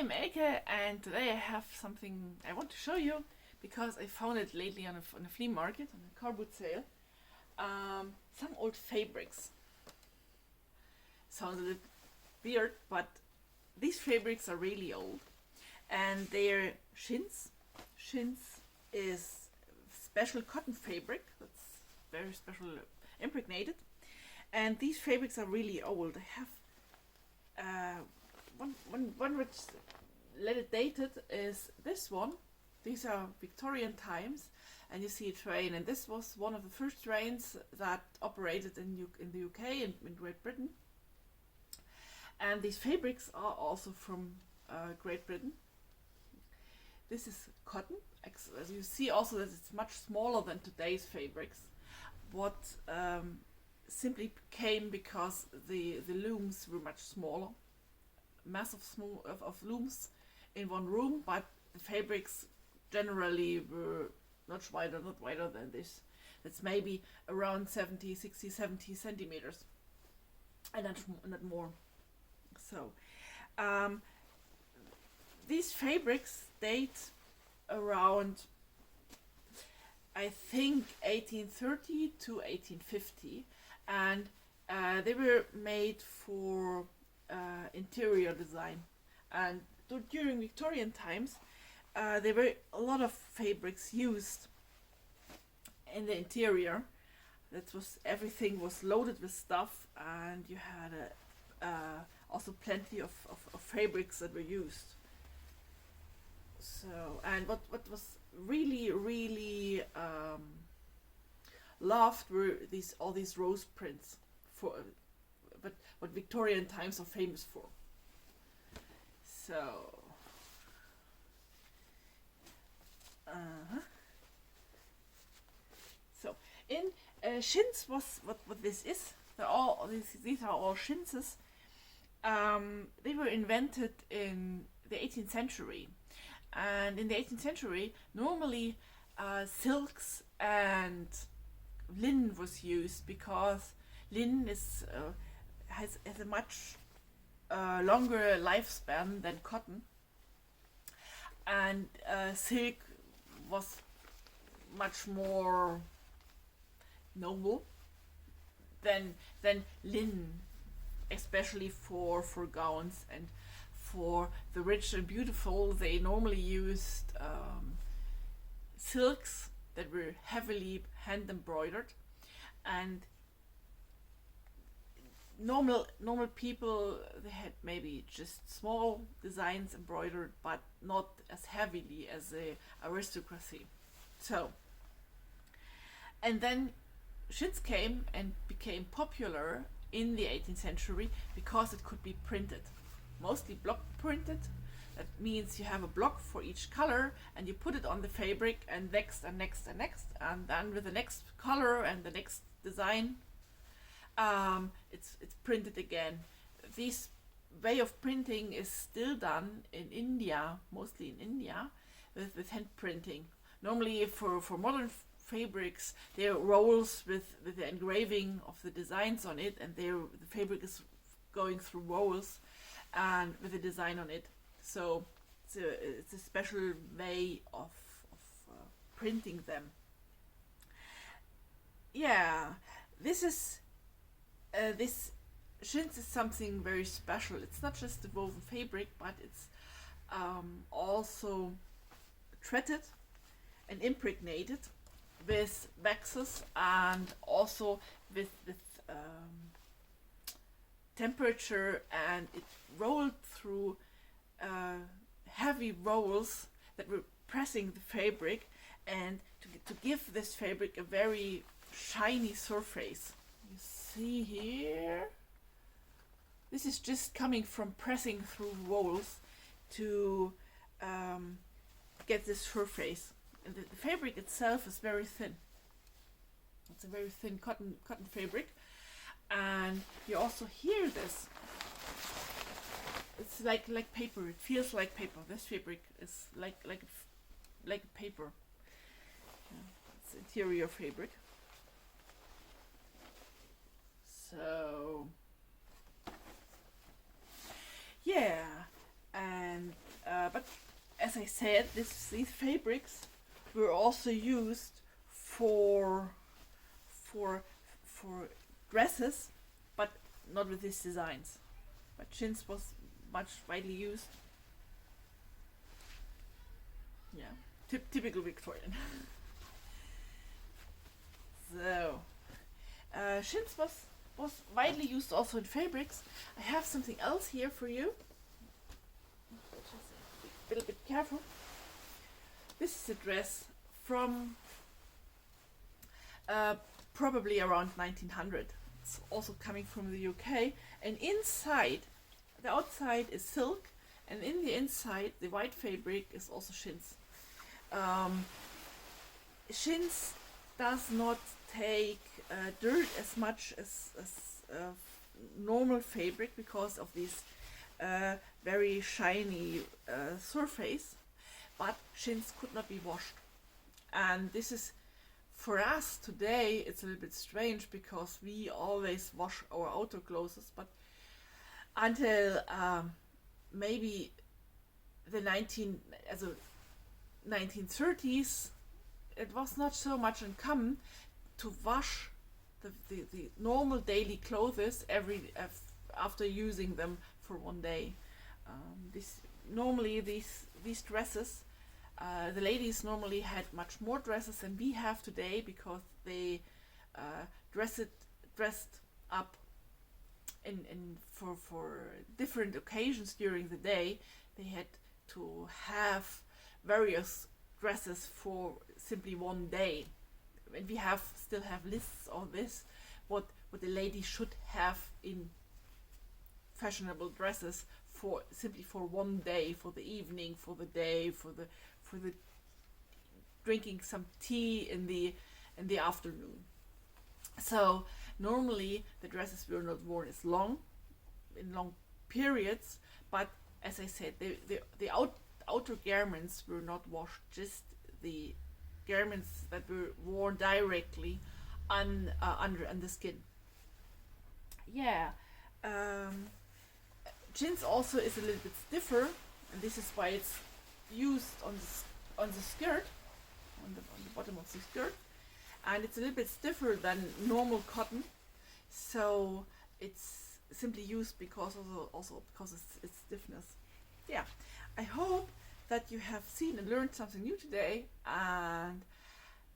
I'm Elke, and today I have something I want to show you because I found it lately on a flea market, on a car boot sale. Some old fabrics. Sounds a little weird, but these fabrics are really old, and they're Chintz. Chintz is special cotton fabric that's very special, impregnated, and these fabrics are really old. I have one which let it dated is this one. These are Victorian times, and you see a train, and this was one of the first trains that operated in the UK and in Great Britain. And these fabrics are also from Great Britain. This is cotton, as you see also that it's much smaller than today's fabrics. What simply came because the looms were much smaller. Massive of looms in one room, but the fabrics generally were not wider than this. That's maybe around 70 centimeters, and not more. So these fabrics date around, I think, 1830 to 1850, and they were made for interior design. And during Victorian times, there were a lot of fabrics used in the interior. Everything was loaded with stuff, and you had also plenty of fabrics that were used. So, and what was really loved were all these rose prints, but what Victorian times are famous for. So so in Chintz was what this is. These are all Chintzes. They were invented in the 18th century, and in the 18th century normally silks and linen was used because linen has a much longer lifespan than cotton, and silk was much more noble than linen, especially for gowns and for the rich and beautiful. They normally used silks that were heavily hand embroidered, and normal people, they had maybe just small designs embroidered, but not as heavily as the aristocracy. So, and then Chintz came and became popular in the 18th century because it could be printed, mostly block printed. That means you have a block for each color, and you put it on the fabric, and next and next and next, and then with the next color and the next design, it's printed again. This way of printing is still done in India, mostly in India, with hand printing. Normally for modern fabrics, there are rolls with the engraving of the designs on it, and the fabric is going through rolls and with a design on it. So it's a special way of printing them. Yeah, this Chintz is something very special. It's not just the woven fabric, but it's also threaded and impregnated with waxes, and also with temperature, and it rolled through heavy rolls that were pressing the fabric, and to give this fabric a very shiny surface. You see here, this is just coming from pressing through rolls to get this surface. And the fabric itself is very thin. It's a very thin cotton fabric, and you also hear this. It's like paper. It feels like paper. This fabric is like paper. Yeah, it's interior fabric. So yeah, and as I said, these fabrics were also used for dresses, but not with these designs. But chintz was much widely used. Yeah, typical Victorian. So, chintz was widely used also in fabrics. I have something else here for you. Just a little bit careful. This is a dress from probably around 1900. It's also coming from the UK, and inside, the outside is silk, and in the inside, the white fabric is also chintz. Chintz does not take dirt as much as normal fabric because of this very shiny surface, but chintz could not be washed. And this is, for us today, it's a little bit strange because we always wash our outer clothes, but until maybe the 1930s, it was not so much in common to wash the normal daily clothes after using them for one day. Normally these dresses, the ladies normally had much more dresses than we have today because they dressed up for different occasions during the day. They had to have various dresses for simply one day. And we still have lists of this, what the lady should have in fashionable dresses simply for one day, for the evening, for the day, for the drinking some tea in the afternoon. So normally the dresses were not worn as long periods, but as I said, the outer garments were not washed, just the garments that were worn directly under the skin. Yeah, chintz also is a little bit stiffer, and this is why it's used on the skirt, on the bottom of the skirt, and it's a little bit stiffer than normal cotton, so it's simply used because because its stiffness. Yeah, I hope that you have seen and learned something new today, and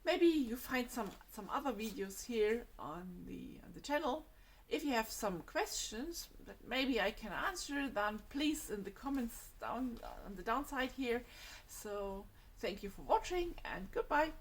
maybe you find some other videos here on the channel. If you have some questions that maybe I can answer, then please in the comments down on the downside here. So thank you for watching, and goodbye.